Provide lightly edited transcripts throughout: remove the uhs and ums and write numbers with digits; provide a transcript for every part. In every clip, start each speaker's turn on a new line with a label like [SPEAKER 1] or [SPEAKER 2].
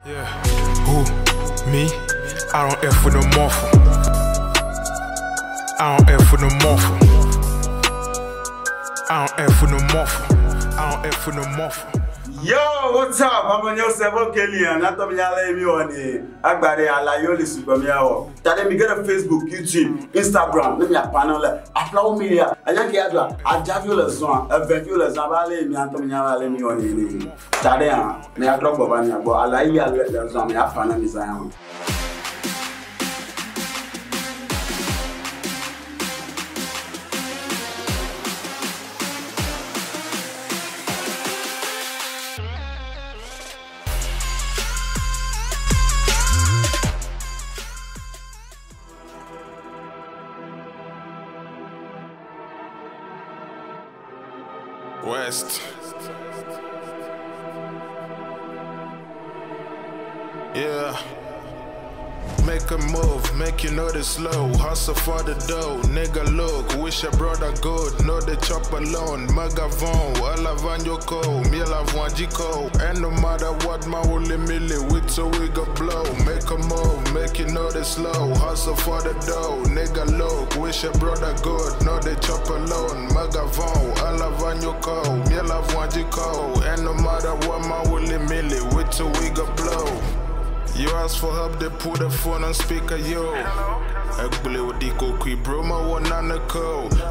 [SPEAKER 1] Yeah, who, me? I don't F with no morphle. I don't F with no morphle. I don't F with no morphle. I don't F with no morphle.
[SPEAKER 2] Yo, what's up? I'm on your server Kelly and I'm on the Agbare Alayoli Supermiao. Tell me get a Facebook, YouTube, Instagram, let me a panel, upload media, a young Yadra, a Javula song, a Vevula Zavale, Miantomia Lemioni. Tadea, may I drop of Anya, but Alaya let the Zami a panel is I am.
[SPEAKER 1] West. Yeah. Make a move, make you know the slow. Hustle for the dough, nigga look. Wish your brother good, know the chop alone. Magavon, I love on your code. Me love one G-code. And no matter what, my holy milli, with so we go blow. Make a move, make you know the slow. Hustle for the dough, nigga look. Wish your brother good, know the chop alone. Magavon, I love on your code. Me love one G-code. And no matter what, my holy milli, with so we go blow. You ask for help, they put the phone on speaker, yo.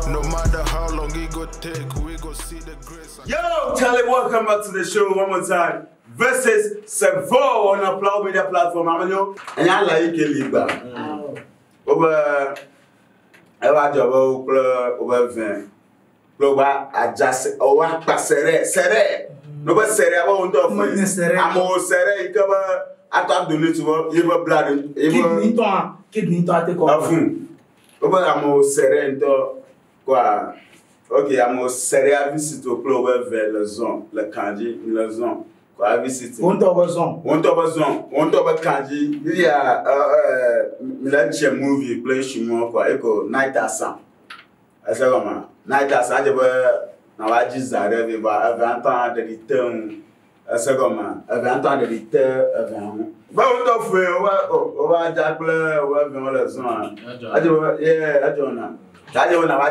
[SPEAKER 1] No matter how long it go take, we go see the grace.
[SPEAKER 2] Yo, Charlie, welcome back to the show one more time. Versus Sevo on Upload Media Platform. I'm you, and I like it. Over a job over van. Global adjust over Passere. Nobody said I won't do I'm all Sere cover. Attends de lui, tu vois, il va blader.
[SPEAKER 3] Kidney-toi, t'es quoi?
[SPEAKER 2] Amo serré, quoi. Ok, amo serré à visiter au club vers la zone, le Kandi, la zone. Quoi, à visiter.
[SPEAKER 3] On t'a besoin.
[SPEAKER 2] On t'a besoin. On t'a besoin Kandi. Il y a un movie, play chez moi, quoi. Éco, Night Asa. C'est comment? Night Asa, je veux, on va dire ça, il va 20 ans de return. C'est comment? 20 ans de return, 20 ans. Bah, on t'a fait, on va dire, on va venir la zone. On va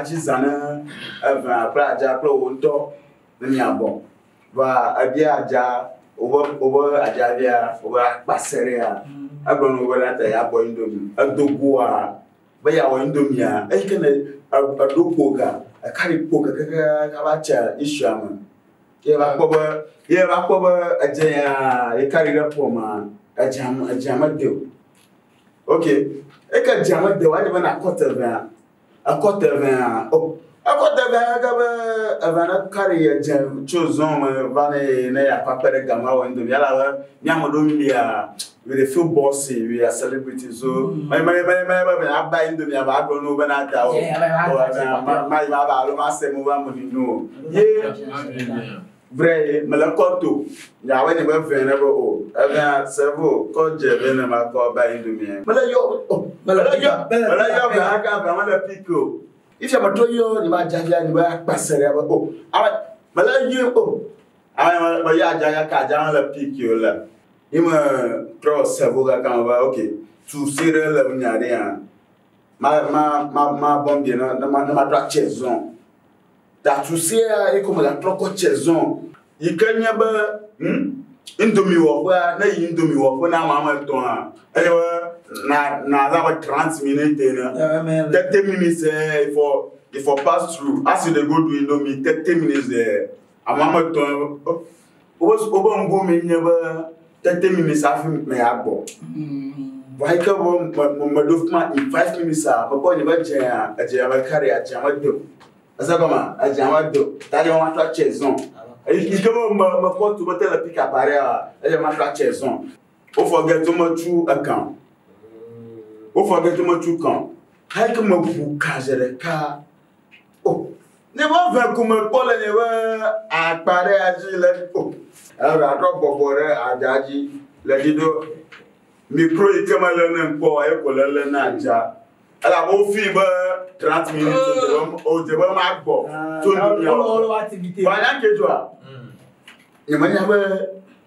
[SPEAKER 2] dire ça, après, on t'a fait, bon. Va, bien, on va passer à on va la à Boindomi, à Dogoa, Baya Windomia, et qu'il a Dopoga, a Caripoca, Cavacha, Ishaman. Yeah, a jaya, a carried up for man, a jam deal. Okay, I can jam at the one even a quarter van. A quarter van. Oh, a quarter van, a van carry a jam, choose on Vane, Nea, Papa Gama, and the Yala, Yamadumia, with a few bossy, we are celebrities. So, my I'm buying the Yavago, no, when I tell my master, no. Yeah. Bray, Malakoto, Yawen never venerable old. Evan several called Jevenema called by Indomia. Malayo, Pico. If you have a toyo, you might Jaja, you might pass it. Oh, Malayo, I am a Yajaka, Jana Pico. Him draw several account. Okay, to see the Levinia. My bombina, the man, zone. That to see a comme la troco chezon. You can never Indomie where na Indomie when I'm a ton. Anyway, na that 30 minutes 30 minutes for pass through. As you go to Indomie 30 minutes there. I'm a ton. Was over booming never 30 minutes after me abo. Why come Madufma in 5 minutes? But never a carry a jamado. Azagoma, a jamado, that you want to chase on. If you come on, to tell a pick up area, a matter chase on. Oh, forget to my true account. Oh, forget to my true account. I come up who carries a car. Oh, never come a pole anywhere. I pare as you let go. I drop over a daddy, let you do. Me pro come alone and pour a colonna. Alors, au fibre, 30 minutes, au débat, tout le activité. Voilà que toi. Il m'a dit,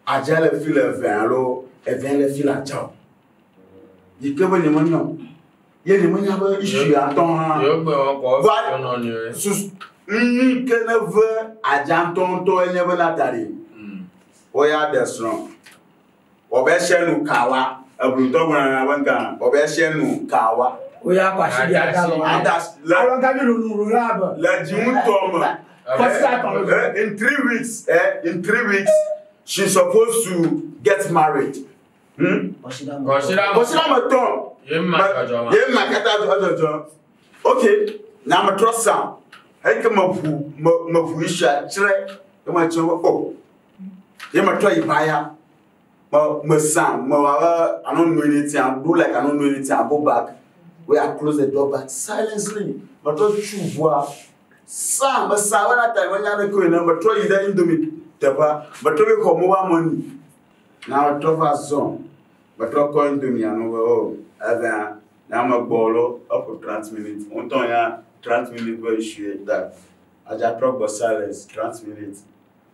[SPEAKER 2] à le fil vers l'eau, elle vient les filles là, ciao. Il peut venir maintenant. Il y a des manières de issue à ton. Que ne veut à Janton, toi, il n'y a pas d'atari. Oya desron. Obeshe nu kawa. Abruto bwana wanka. Obeshe nu kawa.
[SPEAKER 3] Oya kwa shidi adalo. Alonga mi ro lab.
[SPEAKER 2] La jimuntoma. In 3 weeks, in 3 weeks, she's supposed to get married. Okay, now I'm trust some. I come up with a tray. Oh, you might try buyer. My son, I don't know anything. I do like I don't know anything. I go back. We are close the door, but silently. But don't you voir? Sam, but when I time when you're going, but try you there into me. But try to come over money. Now I travel zone. But try calling to me and over. Oh, now I'm a bolo up for 30 minutes. On time 30 minutes where you that. I just talk about silence 30 minutes.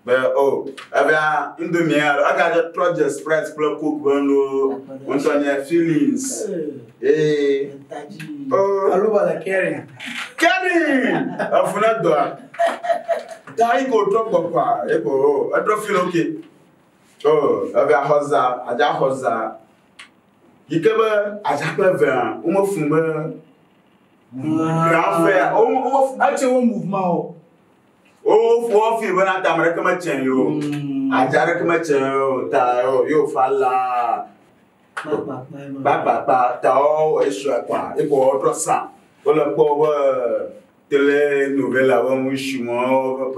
[SPEAKER 2] But oh, I got a project spread club cook bundle. On your feelings. Eh. Oh,
[SPEAKER 3] all over the carrying.
[SPEAKER 2] Carrying. I'm not done. That go talk about. Oh, I don't feel okay. Oh, I got hoza. I got hoza. You can I just have grand frère. Oh,
[SPEAKER 3] actually, mouvement.
[SPEAKER 2] Oh, for you when I am recommending you. I just recommend you. You falla. Papa, tao, et je crois. Et pour autre ça. Pour le pauvre télé nouvelle avant, oui, je suis mort.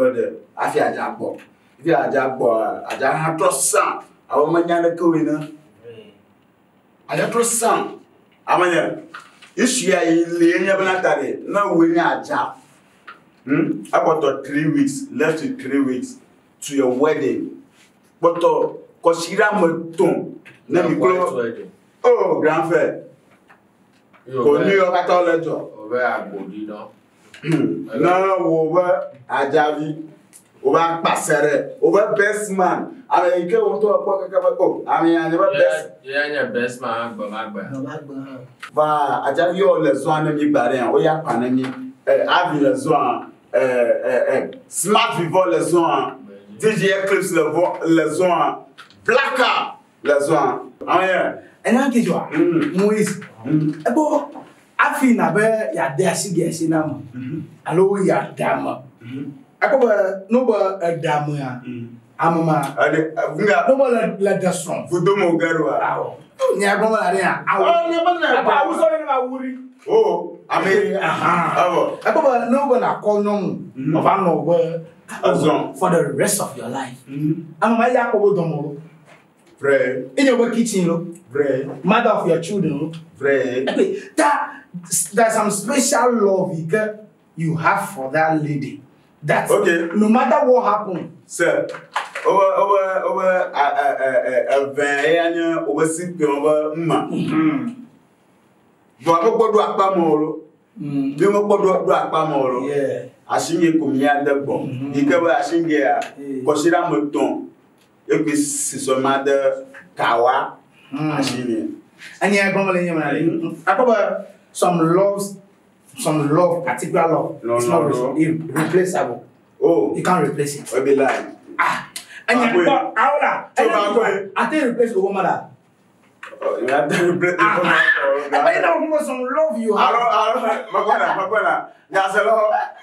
[SPEAKER 2] Afia Jabo. Via Jabo. I just have to sang. I want my young coin. I have to sang. I'm a issue. I live no winning a job. About 3 weeks, left to 3 weeks to your wedding. But Koshira Moton, let me go. Oh, grandfather. Go New York at all. No, over Ajavi, over Passere, over best man. I mean, you want to a pocket. Oh, I mean, I never best.
[SPEAKER 4] Yeah, best man, but
[SPEAKER 2] Ajavi or the Swan and me, Barian, or ya Panami. Avi le zoan, Smart Vivo le zoan, DJ Eclipse le zoan, Blacka le zoan. Ah yeah.
[SPEAKER 3] And I get you, Moise. Ebo, Afi na be ya de asige na mo. Alo ya dama. Akoba no ba damu ya. Amama. No ba la dason.
[SPEAKER 2] Fudo mo garwa.
[SPEAKER 3] Awo. Ni agoma la re a.
[SPEAKER 2] Oh, never na.
[SPEAKER 3] Apa wo so ni ma wuri.
[SPEAKER 2] Oh, I mean,
[SPEAKER 3] I no one I call no of an over for the rest of your life. I'm my Yakobo Domo.
[SPEAKER 2] Pray.
[SPEAKER 3] In your kitchen,
[SPEAKER 2] pray.
[SPEAKER 3] Mother of your children, pray. There's some special love you have for that lady. That okay. No matter what happened,
[SPEAKER 2] sir. Over Bobo do akpamolo. Bi mo do akpamolo. Yeah. Ashinge kumia de bon. Ikewe ashinge a koshira moton. Epi sisoma de kawa ashinge.
[SPEAKER 3] And yeah, gomale nyama. Akoba some love, particular love.
[SPEAKER 2] No,
[SPEAKER 3] it's not irreplaceable.
[SPEAKER 2] Oh,
[SPEAKER 3] you can't replace it.
[SPEAKER 2] We be lying.
[SPEAKER 3] And yeah, I think replace the woman that.
[SPEAKER 2] You have to replace the woman.
[SPEAKER 3] I know some love you have.
[SPEAKER 2] Magwana. Nyaselo,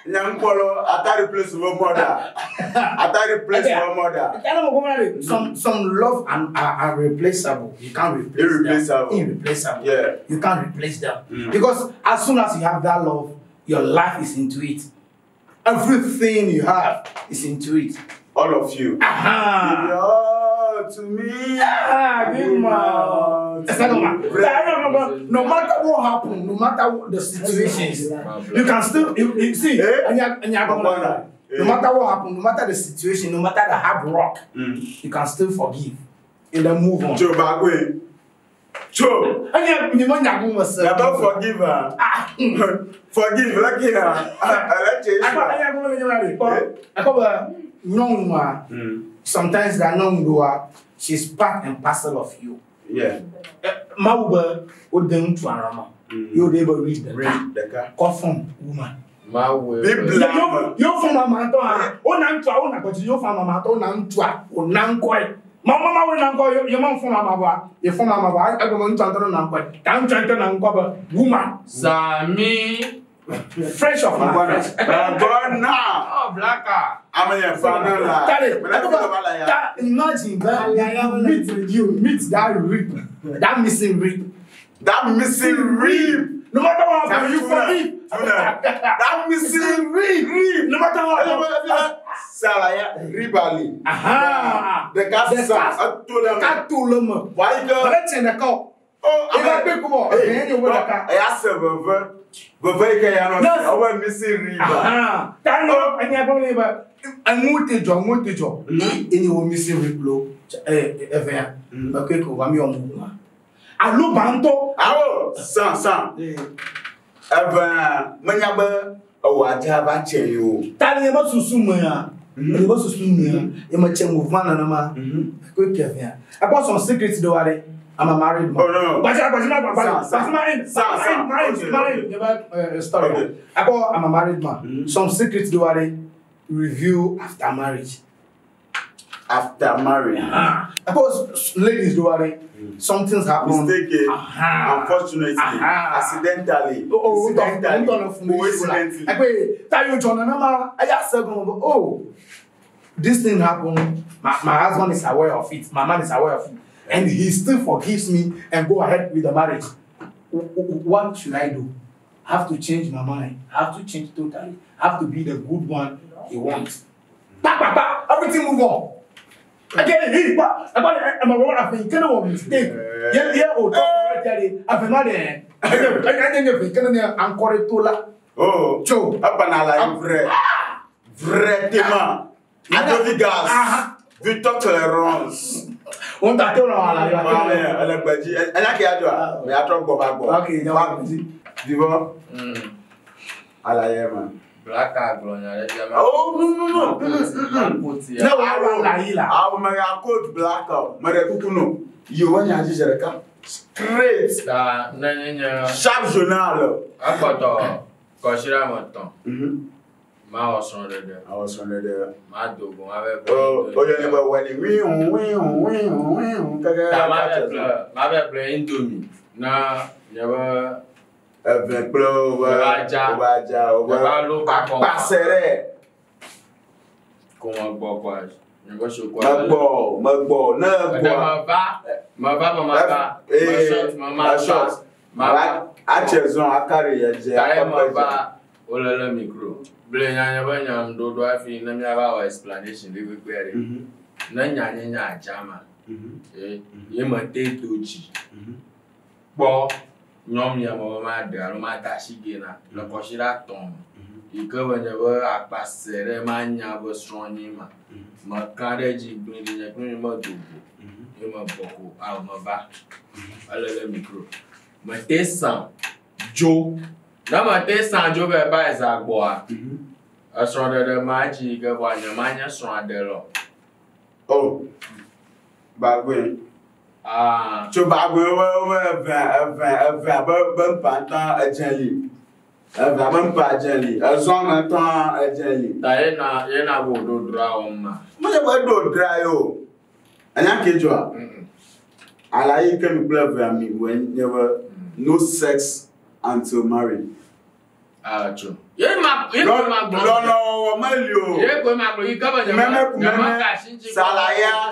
[SPEAKER 2] nyampolo, ata replace your mother. Ata replace your mother.
[SPEAKER 3] Some love are replaceable. You can't replace them. Irreplaceable.
[SPEAKER 2] Yeah.
[SPEAKER 3] You can't replace them. Because as soon as you have that love, your life is into it. Everything you have is into it.
[SPEAKER 2] All of you. To me.
[SPEAKER 3] No matter what happens, no matter what the situations, you can still you see. No matter what happens, no matter the situation, no matter the hard rock, you can still forgive and then move on.
[SPEAKER 2] Joe,
[SPEAKER 3] and you
[SPEAKER 2] don't forgive her. Forgive, like
[SPEAKER 3] sometimes that she's part and parcel of you.
[SPEAKER 2] Yeah.
[SPEAKER 3] Mauba would then to Arama. You never read the
[SPEAKER 2] car.
[SPEAKER 3] Coffin woman.
[SPEAKER 2] You're
[SPEAKER 3] from Amato, oh, Nantua, but you're from Amato, Nantua, or Nankoi. Mamma will not go your mom from Amaba, your from Amaba, I go on to Nankoi, down Chanton and Cover, woman.
[SPEAKER 4] Sami.
[SPEAKER 3] Fresh of my
[SPEAKER 2] born now.
[SPEAKER 4] Oh, Blacker.
[SPEAKER 2] I'm a father.
[SPEAKER 3] Imagine that you meet that rib, that missing rib.
[SPEAKER 2] That missing rib.
[SPEAKER 3] No matter what happens, you forgive.
[SPEAKER 2] That missing rib.
[SPEAKER 3] No matter what.
[SPEAKER 2] Salaya, ribali.
[SPEAKER 3] Aha.
[SPEAKER 2] The cat to them. Why go?
[SPEAKER 3] Let's in the call.
[SPEAKER 2] Oh,
[SPEAKER 3] I'm a big boy.
[SPEAKER 2] I asked her, but missing rib.
[SPEAKER 3] Aha. Tano, and you're going to I'm going to job. Any one missing rib blow. Okay, I'm your woman. Allo banto.
[SPEAKER 2] Awo, san. Manyaba awaja ba cheyo.
[SPEAKER 3] Tani ma susumia. Ma susumia. E ma chemu vana na ma. Ko kefia. I got some secrets do are. I'm a married man.
[SPEAKER 2] Oh no.
[SPEAKER 3] But story. I got I'm a married man. Some secrets do are review after marriage.
[SPEAKER 2] After marriage.
[SPEAKER 3] Because ladies do are something's happened.
[SPEAKER 2] Mistaken. Unfortunately. Accidentally. Coincidentally.
[SPEAKER 3] Oh, this thing happened. My husband is aware of it. My man is aware of it. And he still forgives me and go ahead with the marriage. What should I do? I have to change my mind. I have to change totally. I have to be the good one he wants. Everything move on. Again, I'm a one of the kind of mistake. Yeah, I've married. I think I'm correct to
[SPEAKER 2] oh, Joe, up and I vraiment. Adobe gas. Victor Tolerance.
[SPEAKER 3] On t'attend
[SPEAKER 2] à la badge. Elle a qui a droit. Mais attends, go back.
[SPEAKER 3] Ok,
[SPEAKER 2] tu vois? À la yema.
[SPEAKER 4] Black card,
[SPEAKER 2] oh, no. No, I will make a coat black out. Maracuno. You want to use a cup? Straight. Sharp journal.
[SPEAKER 4] I got Koshira Moton. I was under there. My dog, oh, you never went my playing to me. Now, never.
[SPEAKER 2] Passeré.
[SPEAKER 4] Como boas. Negócio
[SPEAKER 2] Magbo,
[SPEAKER 4] micro. Blenya banya do afi na me aba explanation we query. Na nya jama. Ye mate toji. Bo nyom ya mo ma da no ma ta shigena. Le koshira ton. Ikabanya ba akpasere ma nya bo strong ma. Ma kareji gbiri nya kun mo dogo. Ye ma boko a ma ba. Alele micro. Ma tesan jo na ma tesan jo be ba ezagbo a. Asron de maji ga wanya manya sron de lo.
[SPEAKER 2] Oh. Bagwe. So bagwe ben pantan ajali. Ben pa ajali. Azon tan ajali.
[SPEAKER 4] Ta yena bo do dra o ma.
[SPEAKER 2] Mo je bo do dra yo. Anya kejo. Alaye ke mi play for me when never no sex until marriage.
[SPEAKER 4] True.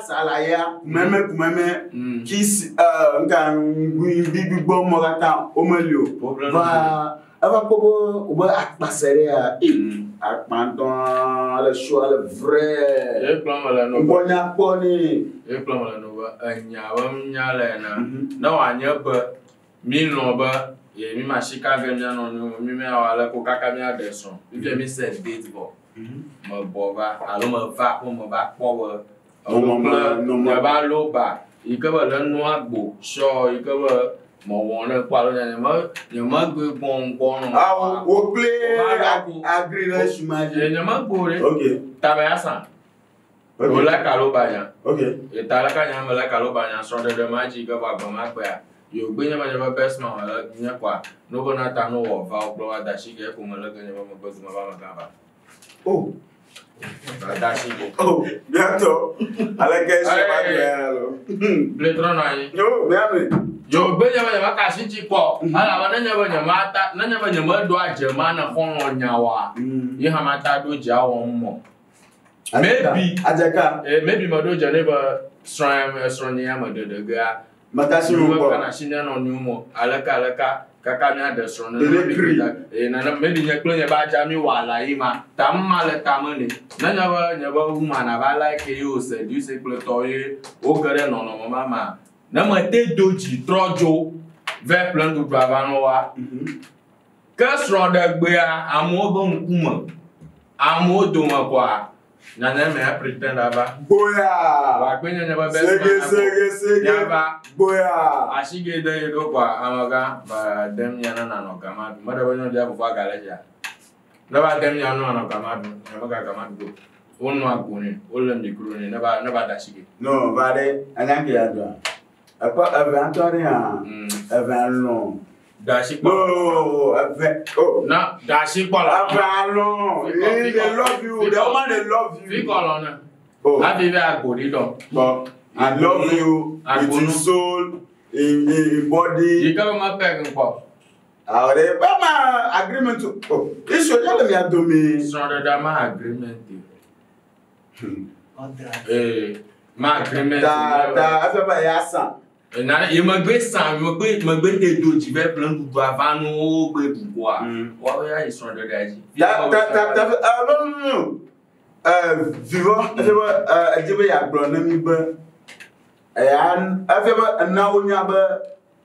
[SPEAKER 2] Salaya, kumeme, kiss, bibi bon morata, omelio. Ava kobo, uba akpaserea, akpanton, le choix, le vrai. Bonya poni.
[SPEAKER 4] No, I never mean no, yeah, me ma Chicago no me awala ko kaka me adeson. If me set date go. Mo bova, alo mo va ko mo ba power. No ba lo ba. Ikaba le no agbo. So ikaba mo won le kwa lo nya ma gbe bon.
[SPEAKER 2] Ah, wo play agree na shumaje.
[SPEAKER 4] Nya ma gbo re.
[SPEAKER 2] Okay.
[SPEAKER 4] Tabe asan. Ola kalobanya.
[SPEAKER 2] Okay.
[SPEAKER 4] Itala kanya mala kalobanya so de maji ga ba ma kwa. Yo gbe nya ma best man wala nya kwa. No go na ta no wo va o blo da shi ge ko mala ga nya ma go ma ba ma ba.
[SPEAKER 2] Oh.
[SPEAKER 4] Da shi go.
[SPEAKER 2] Oh, bientôt. Ala ke se ba lo.
[SPEAKER 4] Bletro na yi.
[SPEAKER 2] Yo, me
[SPEAKER 4] Yo gbe nya ma ka shi ji ko. Ala wa na nya ba nya ma ta na nya ba nya ma do ajema na ko nya wa. Yi ha ma ta do ja wo mo. Maybe
[SPEAKER 2] Ajaka.
[SPEAKER 4] Maybe my do Geneva strong ya my do ga.
[SPEAKER 2] Matashi
[SPEAKER 4] Rubo kana shinya no nyumo. Alaka kakanya de strong no. Na maybe nya klo nya ba jami wala ima. Tamma le tamani. Na nya ba umana ba like you said you say klo toye o gare no mama. Na ma te doji trojo ve plan du baba no wa. Ka strong de gbe amo bo nkuma. Amo do ma kwa. Nanya me pretend aba.
[SPEAKER 2] Boya.
[SPEAKER 4] Wa kwenye nyaba best
[SPEAKER 2] Sege.
[SPEAKER 4] Yaba.
[SPEAKER 2] Boya.
[SPEAKER 4] Ashige de do kwa amaga ba dem nyana na no kama. Mada banyo dia bufa galeja. Na ba dem nyana no kama. Amaga kama do. Onu aguni, ole mikro ni na ba dashige.
[SPEAKER 2] No, vale, anyange ya do. Apa aventure ya. Avenlo.
[SPEAKER 4] Dashi
[SPEAKER 2] No,
[SPEAKER 4] na dashi kwala.
[SPEAKER 2] Avenlo. They love you. The woman they love you.
[SPEAKER 4] Fi kolona.
[SPEAKER 2] Oh.
[SPEAKER 4] Abi be agodi do.
[SPEAKER 2] But I love you with in soul, in body.
[SPEAKER 4] You come ma peg nko.
[SPEAKER 2] Ahora, mama agreement to. Oh, this show tell me I do me.
[SPEAKER 4] Stronger than my agreement. Ma agreement.
[SPEAKER 2] Da afeba yasa.
[SPEAKER 4] Na ye magbe san, magbe te doji be plan du avanu gbe bua. Wa ya is stronger than
[SPEAKER 2] No. Vivant, ajebe ya agronomy be. Afeba na onya be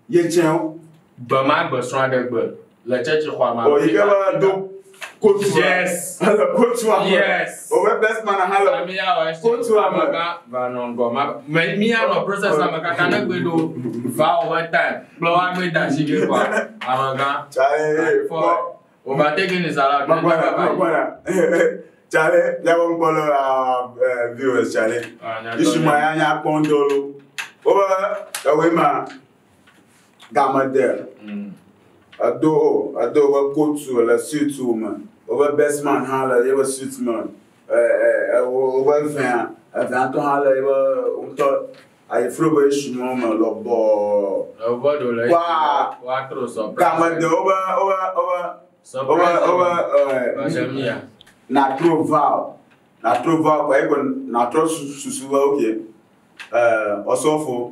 [SPEAKER 2] ye chen.
[SPEAKER 4] Ba ma gbe stronger gbe. La church kwa ma.
[SPEAKER 2] Oh, you gaba do coach.
[SPEAKER 4] Yes.
[SPEAKER 2] Hello, coach.
[SPEAKER 4] Yes.
[SPEAKER 2] Oh, we best man hello.
[SPEAKER 4] Mi ya wa coach amaga ba no go ma. Mi ya no process amaga kana gbe do va over time. Blow agbe da shige kwa. Amaga.
[SPEAKER 2] Chale.
[SPEAKER 4] Overtaking is allowed.
[SPEAKER 2] Chale, ya won follow viewers chale. Ishuma ya kondolo. Over the way ma gama there. Ado wa coach la suit woman. Over best man hala you suit man. Over fan to hala you unto I flow ishuma ma lobo.
[SPEAKER 4] Over do like wa throw some.
[SPEAKER 2] Gama there over
[SPEAKER 4] Jamia.
[SPEAKER 2] Na true vow kwa ego na true susuwa okay. Osofo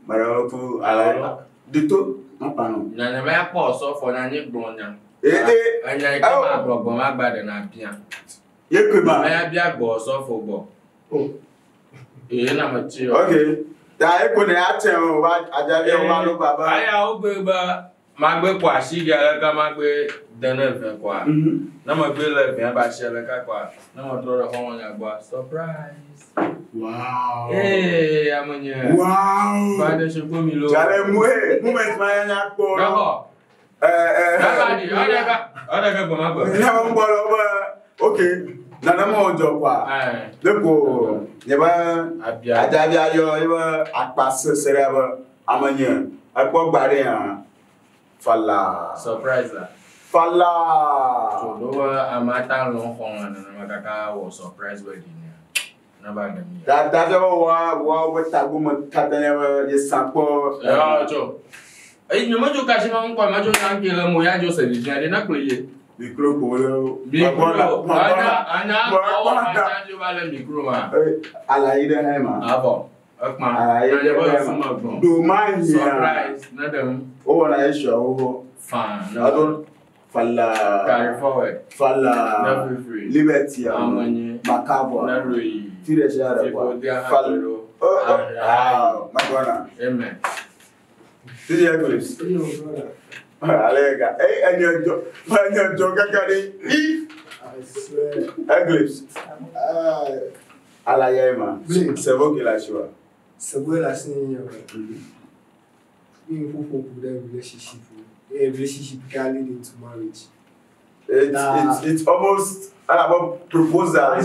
[SPEAKER 2] marapu ala dito mapano.
[SPEAKER 4] Na me akpo osofo na nyi gbonya. Anya ka ma gbogbo ma gbade na bia.
[SPEAKER 2] Yekwe ma.
[SPEAKER 4] Me bia gbo osofo gbo. Oh. Na ma ti o.
[SPEAKER 2] Okay. Da eko na ya chen o wa ajale o ma lo baba.
[SPEAKER 4] Aya o gbe ba ma gbe kwa shige ala ka ma gbe dene kwa. Na ma gbe le bien ba shele ka kwa. Na ma tro ho wonya gba surprise.
[SPEAKER 2] Wow.
[SPEAKER 4] Hey, amonye.
[SPEAKER 2] Wow.
[SPEAKER 4] Ba de shego mi lo.
[SPEAKER 2] Jale moment ma nya ko.
[SPEAKER 4] Bravo. Nabadi, ada ka gbo ma gbo.
[SPEAKER 2] Na mo gboro ba. Okay. Na mo ojo kwa. Lepo yeba ajabi ayo yeba apase sere ba amanye. Akpo gbare yan. Fala.
[SPEAKER 4] Surprise la.
[SPEAKER 2] Fala.
[SPEAKER 4] So do amata lo hon na makaka wo surprise wedding. Na ba na mi.
[SPEAKER 2] Da wa tagu mo katanya ye sapo.
[SPEAKER 4] Ya jo. Nyuma jo kashi ma nkwa ma jo na nkele mo ya jo se di ade na kleye.
[SPEAKER 2] Micro polo.
[SPEAKER 4] Anya o ma ja jo ba le micro ma.
[SPEAKER 2] Alaide he ma.
[SPEAKER 4] Abo. Akma.
[SPEAKER 2] Alaide
[SPEAKER 4] ba so ma gbon.
[SPEAKER 2] Do man here.
[SPEAKER 4] Surprise. Na dem.
[SPEAKER 2] O na isho o.
[SPEAKER 4] Fine.
[SPEAKER 2] I don't falla.
[SPEAKER 4] Carry forward.
[SPEAKER 2] Falla.
[SPEAKER 4] Never free.
[SPEAKER 2] Liberty.
[SPEAKER 4] Amonye.
[SPEAKER 2] Makabo.
[SPEAKER 4] Na roi.
[SPEAKER 2] Tire shara kwa. Falla. Oh, Madonna.
[SPEAKER 4] Amen.
[SPEAKER 2] Did you Eclipse? Alega. Hey, and your kakari.
[SPEAKER 3] I swear.
[SPEAKER 2] Eclipse. Alayema. Sevo kilashwa.
[SPEAKER 3] Sevo la senior. Being who relationship. A relationship can lead into marriage.
[SPEAKER 2] It's almost about proposal.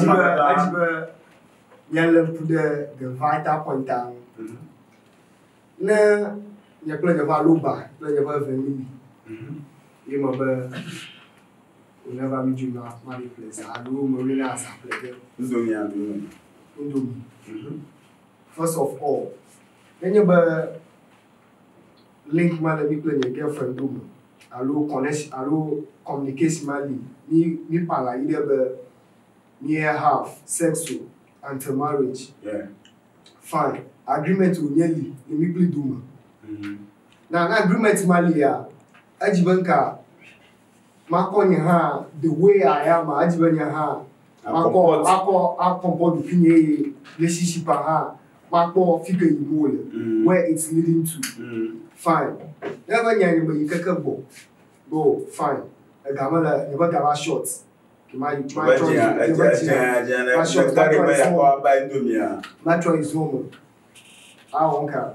[SPEAKER 3] Yellow to the vital point down. Na you play the valuba, play the family. You remember whenever we do not money place, I do Marina as a player. First of all, then you link man me play your girlfriend do. Allo connection, allo communication mali. Ni pala either near half sexual until marriage.
[SPEAKER 2] Yeah.
[SPEAKER 3] Fine. Agreement will nearly immediately do. Now, an agreement malia, Ajibanka, Makon ha, the way I am, Ajibanya ha, Mako, comport the relationship ha, Mako figure in where it's leading to. Fine. Never anybody you can go. Fine. A gamma never got shots. My choice is home. I won't care.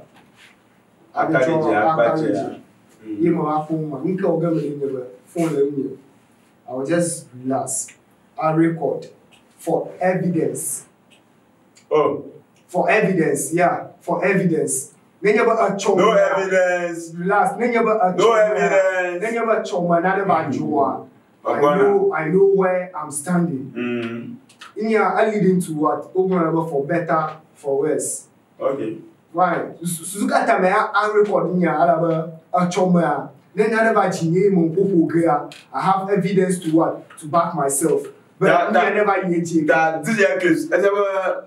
[SPEAKER 3] I will just relax. I record for evidence.
[SPEAKER 2] Oh,
[SPEAKER 3] for evidence, yeah, for evidence. No
[SPEAKER 2] evidence.
[SPEAKER 3] Relax.
[SPEAKER 2] No evidence.
[SPEAKER 3] I know where I'm standing. In here, I leading to what? Open for better, for worse.
[SPEAKER 2] Okay.
[SPEAKER 3] Why? Suzuka Tamea, I'm recording here, a choma. Then I never I have evidence to what? To back myself. But I never yet.
[SPEAKER 2] That this is I never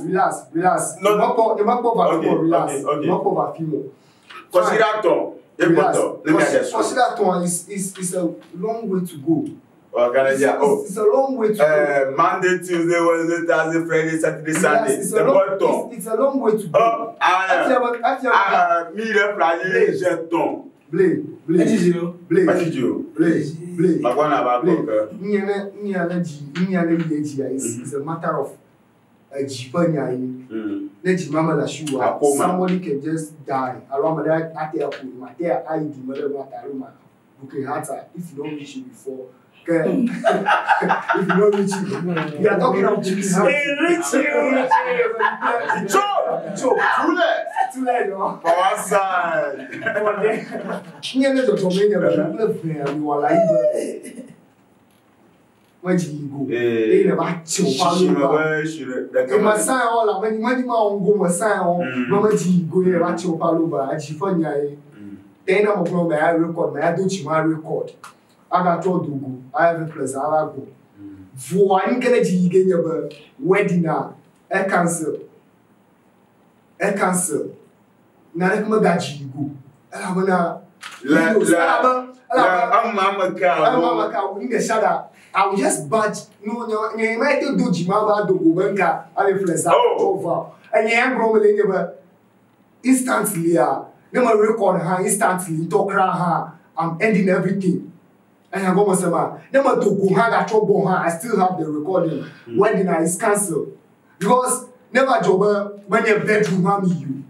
[SPEAKER 3] relax. Consider is a long way to go. It's a long way to go.
[SPEAKER 2] Monday, Tuesday, Wednesday, Thursday, Friday, Saturday, Sunday.
[SPEAKER 3] It's a long way to go. Blade. It's a matter of a somebody can just die. If you don't reach it before. If you don't reach it, you are talking about Jesus. Too late, no?
[SPEAKER 2] Power side.
[SPEAKER 3] Where do you go? They never chill. My son, all when you go, my son, Mama G go here, watch your paluba, and she found ya. Then I'm going to record, my adult my record. I got told to go. I have a place, I go. For one can get your wedding now. I cancel. Now I come back to go. I'm gonna I'm in the shadow. I will just badge. No, you might do Jimaba do Gubenka. I will place over. And you am growing instantly. Never record her instantly. Talk her. I'm ending everything. And I'm going to say, never to go hang at trouble. I still have the recording. Wedding is cancelled. Because never job when your bedroom mommy you.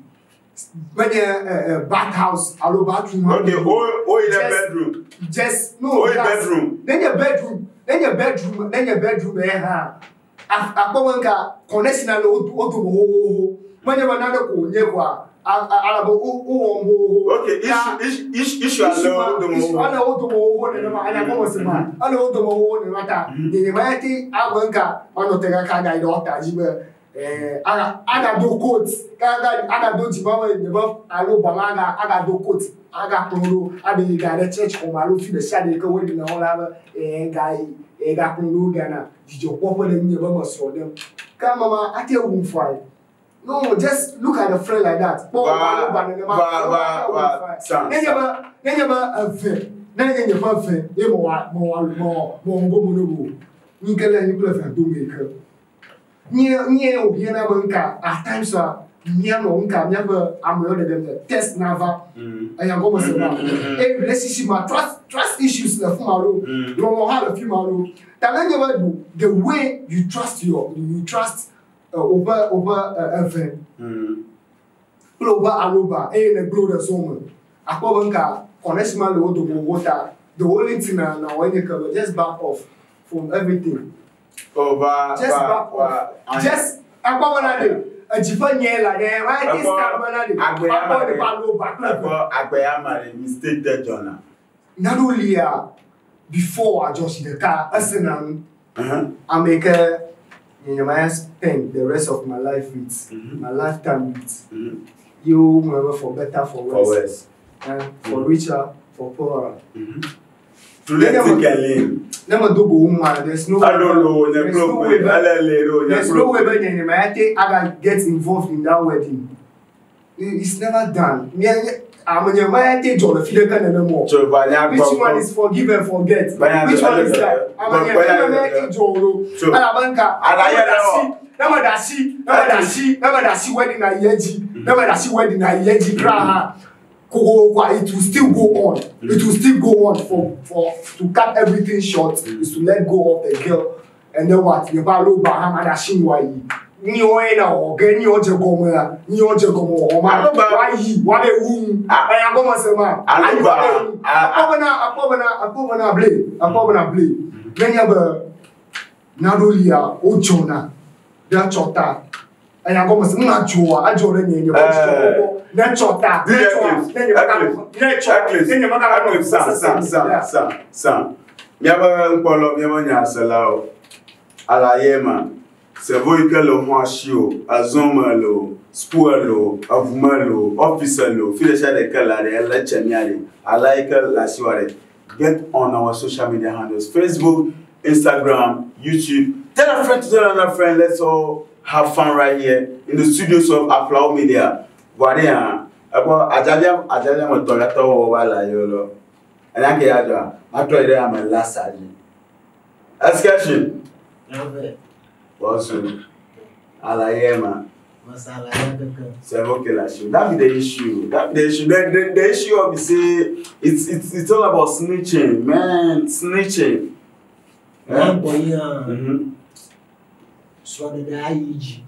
[SPEAKER 3] When your bathhouse, allo bathroom.
[SPEAKER 2] Okay, oh in the bedroom.
[SPEAKER 3] Just no.
[SPEAKER 2] Oh, bedroom.
[SPEAKER 3] Then your bedroom. I go connection na oto when you another ko nyekwa
[SPEAKER 2] okay, issue alone
[SPEAKER 3] ana oto ne ma ana ko sema ana oto ne mata ni ma ti agwanka ono tega ka ga doctor jibe aga do coat aga do jibawe ne ba alo bamaga aga do coat aga kuro abi ga the church ko malo fi the shade ko we na hola guy ga kuro gana dijo popo de ni ba masro dem ka mama ate wu fai no just look at a friend like that never affair never affair e mo ngo mo no ni kala ni play for do make nye obi na banka at times nya no nka nya ba amoyo de dem test nava aya go mo se ba e relationship ma trust issues na fumaro no ha la fumaro that never do the way you trust over FM over aloba e na glow the song akpo banka connection ma lo do water the only thing now when you come, just back off from everything. Just back off. Just a different year like that. Why this
[SPEAKER 2] time mistake that Jonah.
[SPEAKER 3] Not only before I just in the car, I make a I spend the rest of my life with my lifetime with you, remember, for better, for worse, for richer, for poorer. Never do go woman. There's no way I can get involved in that wedding. It's never done. I'm on your mind, take John, if you can't anymore. Which one is forgive and forget? Which one is that? I'm on your mind, take John. Never see wedding at Yeji. Never see wedding at Yeji. It will still go on. It will still go on for to cut everything short is to let go of the girl and then what? You follow Bahama Dashing why. Ni oena oge ni oje gomo ni oje gomo o ma why what a room I go masema akobana blay many of nadolia o jona da chota I go masema joa ajore ni ni na chota
[SPEAKER 2] sa miaba nkolo miaba nya salao ala yema c'est vous que le moachio azomalo spoilo avumalo officialo filecha de kalare la chamiari I like la soirée. Get on our social media handles: Facebook, Instagram, YouTube. Tell a friend to tell another friend. Let's all have fun right here in the studios of Aflao Media. Wadia abo ajalia mo tola to wala yolo anake yaja atwa ide am last aji excursion also alayema masala yakaka c'est okay la show that be the issue the issue of say it's all about snitching, man. Snitching so the IEG,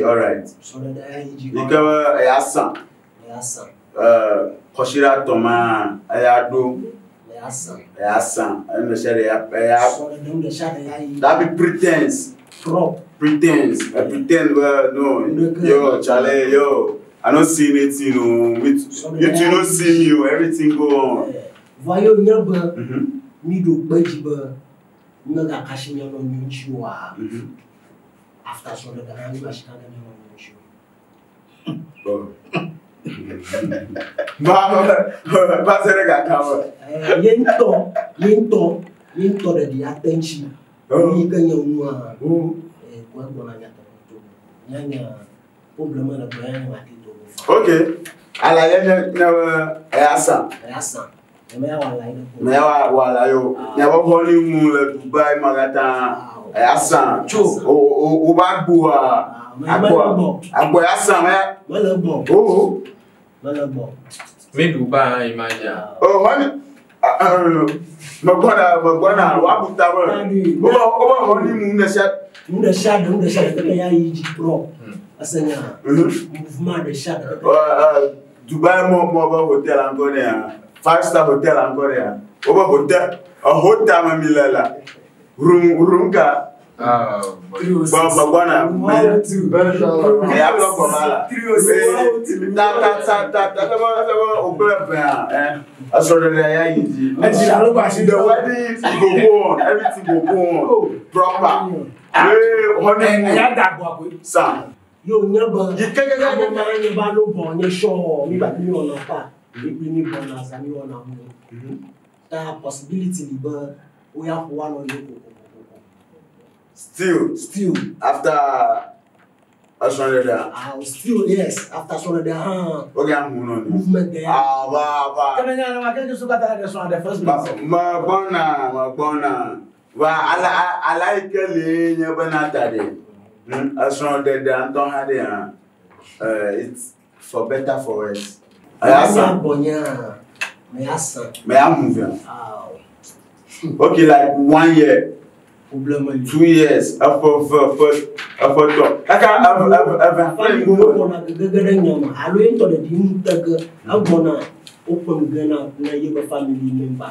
[SPEAKER 2] all right. So the IEG. You cover Ayasan. Koshira Toma, Ayado. Ayasan. I don't know, that be pretense. Pretense. I pretend, well, no. Yo, Charlie, yo. I don't see anything, you don't see me, everything go on.
[SPEAKER 5] Voyons, me do Bajiba, Naga Kashimia no Munchua. After so the hand was standing on show. Yento the attention. You can you
[SPEAKER 2] okay. Ayasa. Mewa wala yo. Nyaba honi mu le Dubai Magata. Ayasa. O bagbua. Agbo ayasa me. Oh.
[SPEAKER 4] Me Dubai imagine.
[SPEAKER 2] Oh, honey. Magwana wabuta we. Oba honi mu na shat.
[SPEAKER 5] Mu na shat ya yiji pro. Asanya. Mouvement de shat.
[SPEAKER 2] Dubai mo hotel encore ya. 5-star hotel encore ya. Oba hotel. A hotel mamilala. Room ka. Bagwana. Ya block mala. The wedding go on, everything go on proper. Sir.
[SPEAKER 5] Yo never. You can't balo born show me but me on pa. Me born as me on that possibility but we have one on you.
[SPEAKER 2] Still after Australia.
[SPEAKER 5] Still yes after Australia.
[SPEAKER 2] Okay, I'm
[SPEAKER 5] movement there.
[SPEAKER 2] Mabona. Wa I like le nyabanata de. Australia don't have it's for better for worse.
[SPEAKER 5] Ayasa bonya. Me
[SPEAKER 2] move. Okay, like 1 year. 2 years after I can't have
[SPEAKER 5] open Ghana na your family member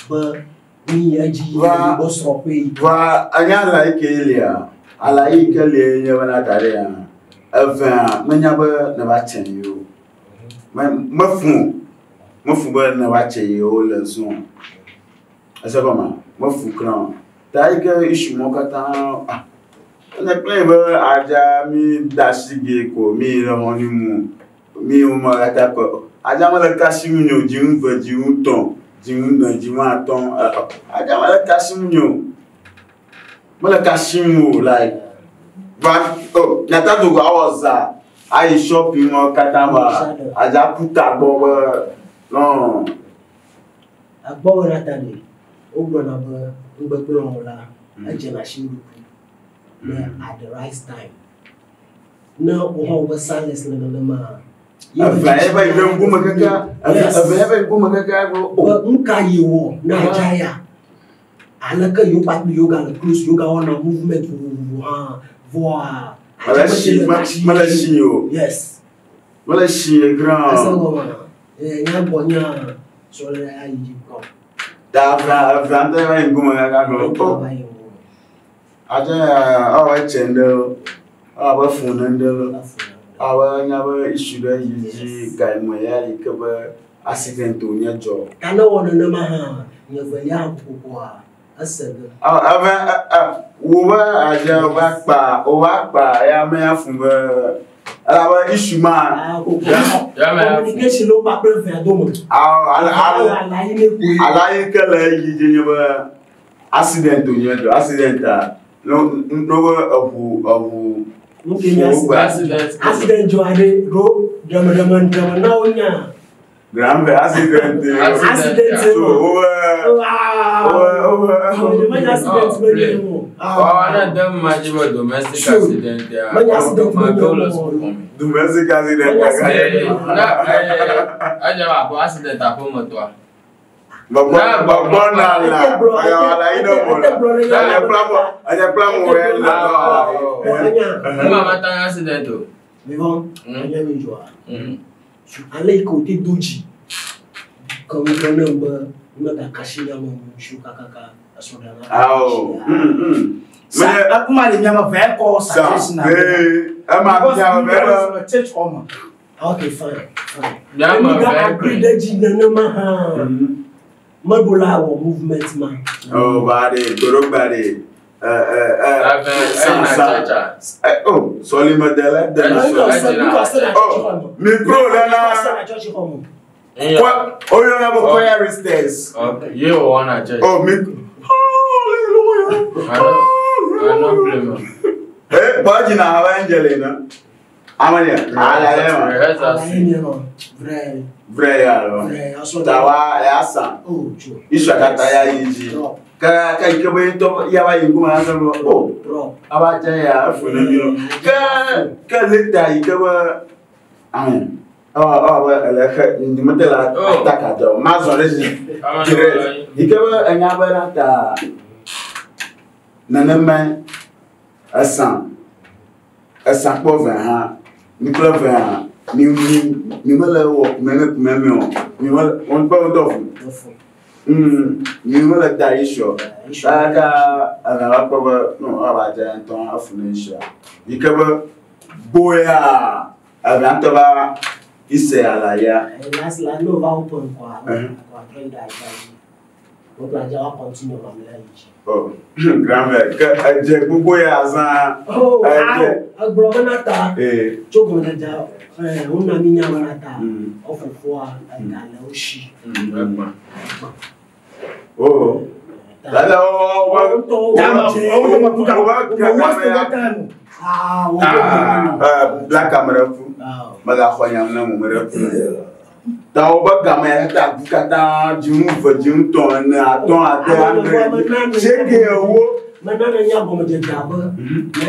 [SPEAKER 5] but me aji go so pe
[SPEAKER 2] va anya like elia ala ikele nyebana tare ya ava manya ba na ba chen yo mafu ba na ba chen yo le so asa ba ma mafu kran ta ike issue mo kata na play ba aja mi dashige ko mi lo woni mu mi o ma kata ko aja ma la kasimu nyo jiun va jiun ton jiun na jiun aton aja ma la kasimu nyo mala kasimu like but oh nata to go hours I shopping or katama aja puta bo no
[SPEAKER 5] agbo nata ni o gbo na ba ngbe lo la aje na shi at the right time na o ho ba silence na ma
[SPEAKER 2] ava ibe nguma kaka ava nguma kaka
[SPEAKER 5] o nka yiwo na jaya alaka yo pat yoga close yoga on a movement voa
[SPEAKER 2] malashi yo yes malashi grand
[SPEAKER 5] asa go nya bonya so le ayi ko
[SPEAKER 2] da vranda va nguma kaka ko aja awa chendo awa funendo awa nyaba issue da yi kai mo ya ikaba accident o nya jo
[SPEAKER 5] kana wona na ma ha nya valia ko asaga
[SPEAKER 2] wo aja o wa pa ya me afun ala issue ma
[SPEAKER 4] ya me
[SPEAKER 5] communication lo pa pe fe do mo
[SPEAKER 2] ala yi kala yi je nyaba accident o nya jo accident no abu
[SPEAKER 5] accident jo ade ro dama na onya
[SPEAKER 2] grande accident
[SPEAKER 4] domestic accident
[SPEAKER 2] domestic accident
[SPEAKER 4] aja apa accident apa moto
[SPEAKER 2] Babona la ala ino mo ada plamo
[SPEAKER 4] mama tan accident o
[SPEAKER 5] me bon anya me joa ale ko te doji ko me kono ba no da kashina mo shuka kaka asoda na
[SPEAKER 3] me akuma le nyama ve ko suggestion na
[SPEAKER 2] ama nyama ve
[SPEAKER 3] church home
[SPEAKER 5] okay fine
[SPEAKER 4] nyama ve
[SPEAKER 5] agree doji na ma ha Mabola or movement man.
[SPEAKER 2] Oh, body, guru body. Oh, sorry, Madela. Oh, me pro, what? Oh, you have a choir stairs.
[SPEAKER 4] Okay, you wanna judge.
[SPEAKER 2] Oh, me. Hallelujah. Eh, Bajina Angelina. Amania. Vraya tawa yasa isha kata ya yiji ka ikebe to yawa yinguma asamo abaja ya afuna miro ka leta ikebe amen eleka ndimotela takata mazoleji ikebe anyabara ta nanema asan po ha Nicola va mi mala wo meme mi mala on pa mi mala da isho aka ana pa no aba ja ton afunisha ikaba boya aba ba ise ala ya
[SPEAKER 5] last la no va open kwa trade ai o plan ja continue ma mela yi
[SPEAKER 2] oh grand-mère que je gbogbo ya azan
[SPEAKER 5] agboro nata jogo na ja una mi nya nata ofofo a ala oshi
[SPEAKER 2] oh dada black camera fu maga khoyam na mo mere fu ta oba gamaya ta bukata jimu ton aton ate cheke owo
[SPEAKER 5] manana nya bomo je jaba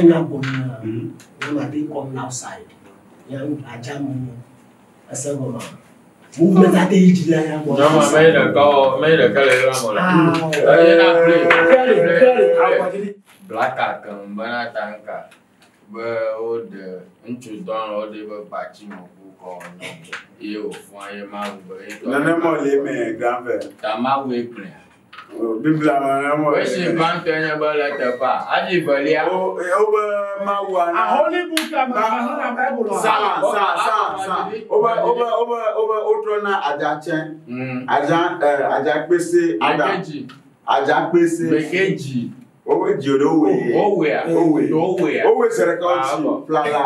[SPEAKER 5] nya bomo na ma dey come outside ya ajamu asego ma movement ate ijila ya mo
[SPEAKER 4] no ma me da kale ra mo la na play black kan bana tanka de ŋutsu dɔn o de be batsi me ku kɔ nɔ ye o fún aye ma be.
[SPEAKER 2] Nanemo le me grand-père.
[SPEAKER 4] Ta ma we gblẽ.
[SPEAKER 2] Bibla nanemo.
[SPEAKER 4] We si ban te nye be le teƒea. Adi velia.
[SPEAKER 2] O be ma wa na.
[SPEAKER 3] A holy book la ma Bible.
[SPEAKER 2] Sa. Oba otrona ajachen. Aja pese ada. Aja pese.
[SPEAKER 4] Bekeji.
[SPEAKER 2] Owe jiodo we. Owe serekochi. Plala.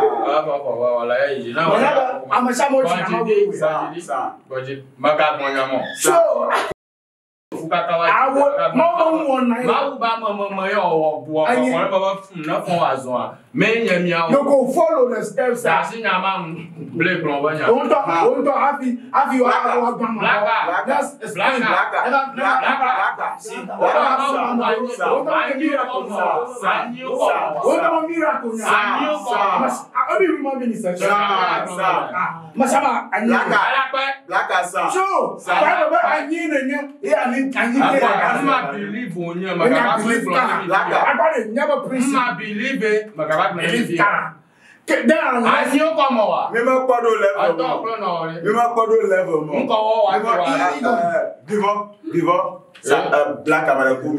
[SPEAKER 4] Wala yi na.
[SPEAKER 3] Amashamo
[SPEAKER 2] Sa.
[SPEAKER 4] Maka monyamo.
[SPEAKER 3] So
[SPEAKER 4] I would more one night. Mama, you
[SPEAKER 3] go follow the steps.
[SPEAKER 4] I see your mom play Blowing.
[SPEAKER 3] Don't talk, have you black. That's black.
[SPEAKER 4] I believe on you, I never believe it, believe down. I see you come over.
[SPEAKER 2] Remember Quado level. Black American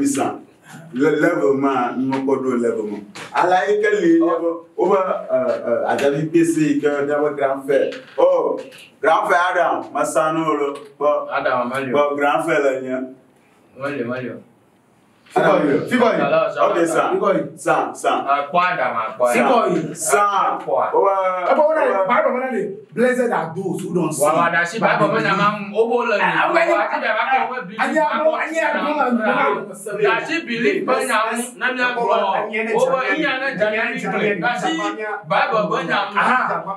[SPEAKER 2] level man, no Quado level. I like a level over Adavi PC, grand-père. Oh, grand-père Adam, my son, Adam, grand-père.
[SPEAKER 4] Malio.
[SPEAKER 2] Okay, sir.
[SPEAKER 3] Blessed are those who don't see.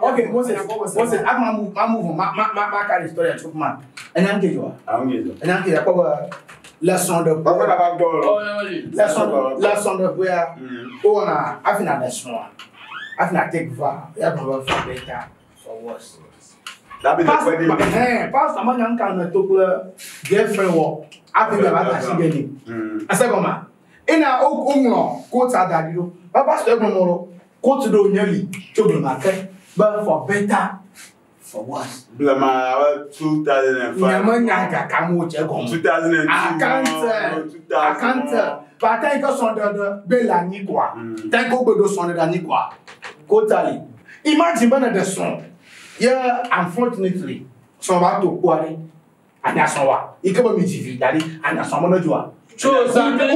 [SPEAKER 3] Okay, Moses, I'm moving. My carry story at man. And I'm getting leçon de where on a afina leçon. Afina take va. Ya for better for worse.
[SPEAKER 2] That be the wedding.
[SPEAKER 3] Pastor man yan kan to girlfriend wo. Afina ba ta shigeni. Asegoma. Ina umlo quote adadi do. Pastor egbomo quote do nyali chobro market but for better for worse.
[SPEAKER 2] Blama 2005.
[SPEAKER 3] Nyamanya kakamu chegom.
[SPEAKER 2] 2002.
[SPEAKER 3] I can't. But I got son de Bella Niqua. Thank you for son de Niqua. Totally. Imagine when the son. Yeah, unfortunately, so about to quarry. And that's all. He come with TV, daddy, and that's someone to do. So, Samila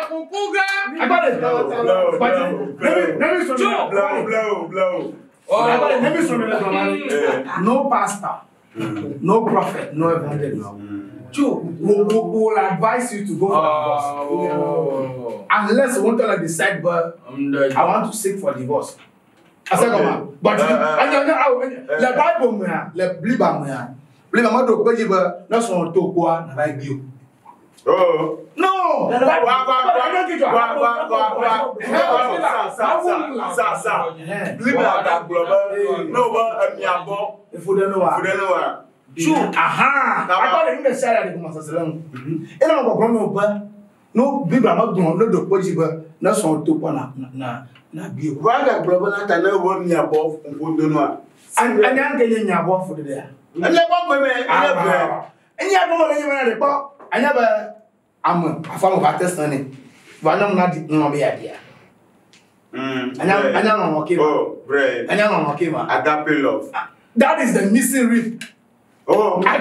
[SPEAKER 3] Kukuga. I got it. Blow. No pastor, no prophet, no evangelist. Will advise you to go for divorce. Unless you want to like decide, but I want to seek for divorce. I said, but the Bible, the Bible, believe I'm not to believe not so to go and like you. Oh no! Aha! I got in the salary of Masalam. And I'm going to no big amount no do possible, not so to na be.
[SPEAKER 2] Why that global and I know me above Udunwa.
[SPEAKER 3] And I'm getting your above for the day.
[SPEAKER 2] And you want women, and you have no money. I never am a form of attesting. But I'm not no idea. And I'm okay. Oh, great. And I'm okay. Agape love. That is the missing rib. Oh, I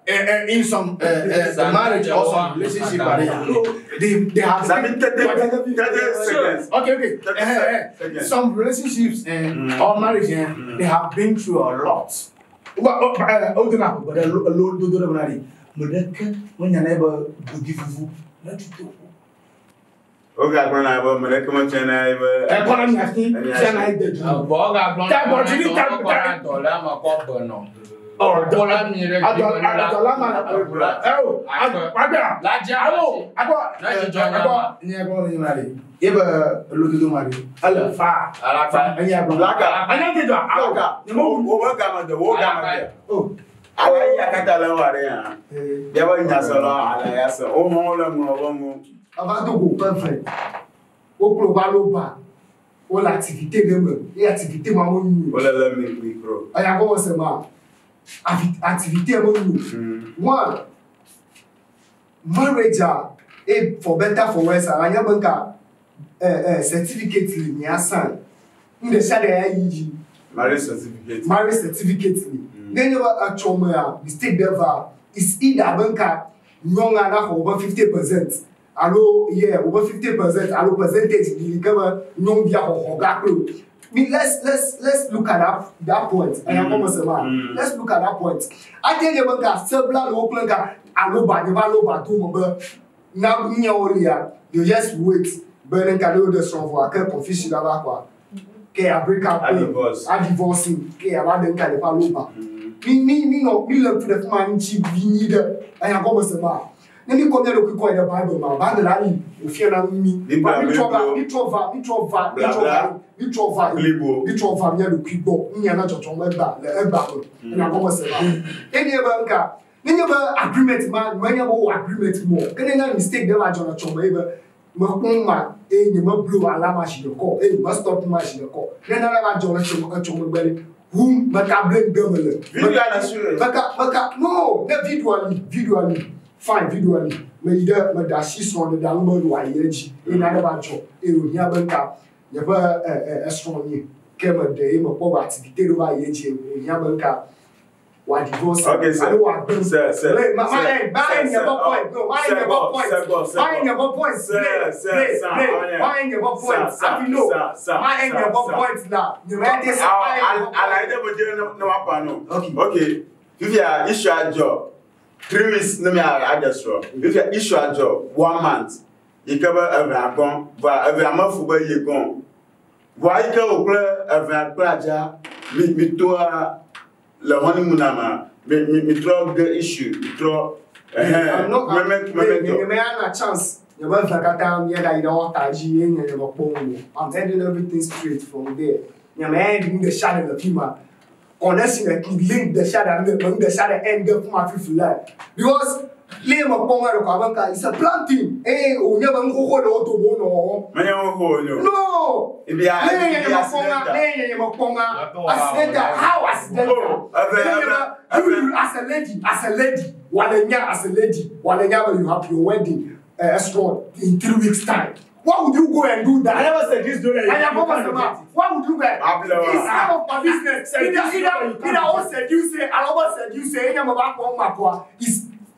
[SPEAKER 2] in some marriage or some relationship, they have okay. Some relationships or marriage, they have been through a lot. But a load to the money. When you never give you, not to do. Okay, I'm going to recommend channel. I'm ala ya katala ware ya ya ba nya solo ala ya so o mo le mo
[SPEAKER 3] avant de go perfect o global ba o l'activité même et activité ma mo ni
[SPEAKER 2] o le micro
[SPEAKER 3] aya ko se ma activité mo ni one marriage et for better for worse anya banka certificate ni asan nde shade ya yi
[SPEAKER 2] marriage certificate
[SPEAKER 3] then you a choma mistake there is either banka nyonga na over 50% allo yeah over 50% allo percentage di kama nyong dia ho gaklo let's look at that point and I'm almost about let's look at that point I tell you banka sebla lo planka allo ba to mo na nyaolia you just wait burning kalo de son voir que confusion là quoi que a break up a divorcing que a ba den kale pa lo ba mi no mi le to the man chi bi ni de aya ko se ma ni ko le ko in the bible ma ba de la ni o fi na mi mi trova mi mi le kwibo ni na chocho ma ba le e ba ko na ko se ma eni e ba nka ni ba agreement man when you go agreement more can na mistake dem a jona choma e ba ma ni ma blow alarm shi de ko ma stop ma shi de ko na ba jona choma gbere whom maka blame gamele maka no the visually fine visually me ida me da shi so the down mo wa yeji ina da ba cho e o nya banka ye ba strong ni ke me de me ko ba activity do ba yeji o nya banka wa divorce
[SPEAKER 2] okay sir sir
[SPEAKER 3] my
[SPEAKER 2] okay if you are issue a job 3 weeks no me I just draw if you are issue a job 1 month you cover every va every month for be gon why you go every praja mi to le honeymoon ama me drug the issue draw
[SPEAKER 3] me na chance you want to kata me that you don't want to ji en you go I'm telling everything straight from there you man the shadow of him connection that link the shadow and the shadow end up my feel like because le mo ponga ro kwa banka is a planting o nya ban ko do to mo no
[SPEAKER 2] manya ho
[SPEAKER 3] no
[SPEAKER 2] ibi
[SPEAKER 3] le mo ponga accident how accident as a lady walenya you have your wedding strong in 3 weeks time. Why would you go and do that?
[SPEAKER 6] I never said this during
[SPEAKER 3] why would you go? It's out of my business. Either all said you say, Alaba said you say,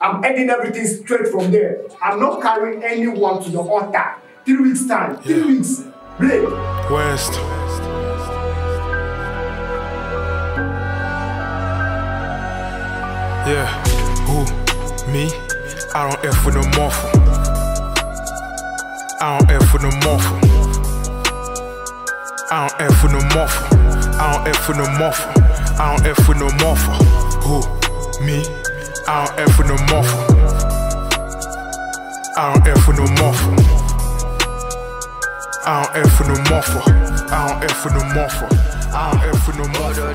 [SPEAKER 3] I'm ending everything straight from there. I'm not carrying anyone to the altar. 3 weeks time. 3 weeks. Blake.
[SPEAKER 1] West. Yeah. Who? Me? I don't F with no morphle. I don't F with no morphle. I don't F with no morphle. I don't F with no morphle. I don't F with no morphle. Who? Me? I don't F with no morphle. I don't F with no morphle. I don't F with no morphle. I don't F with no morphle. I don't F with no morphle.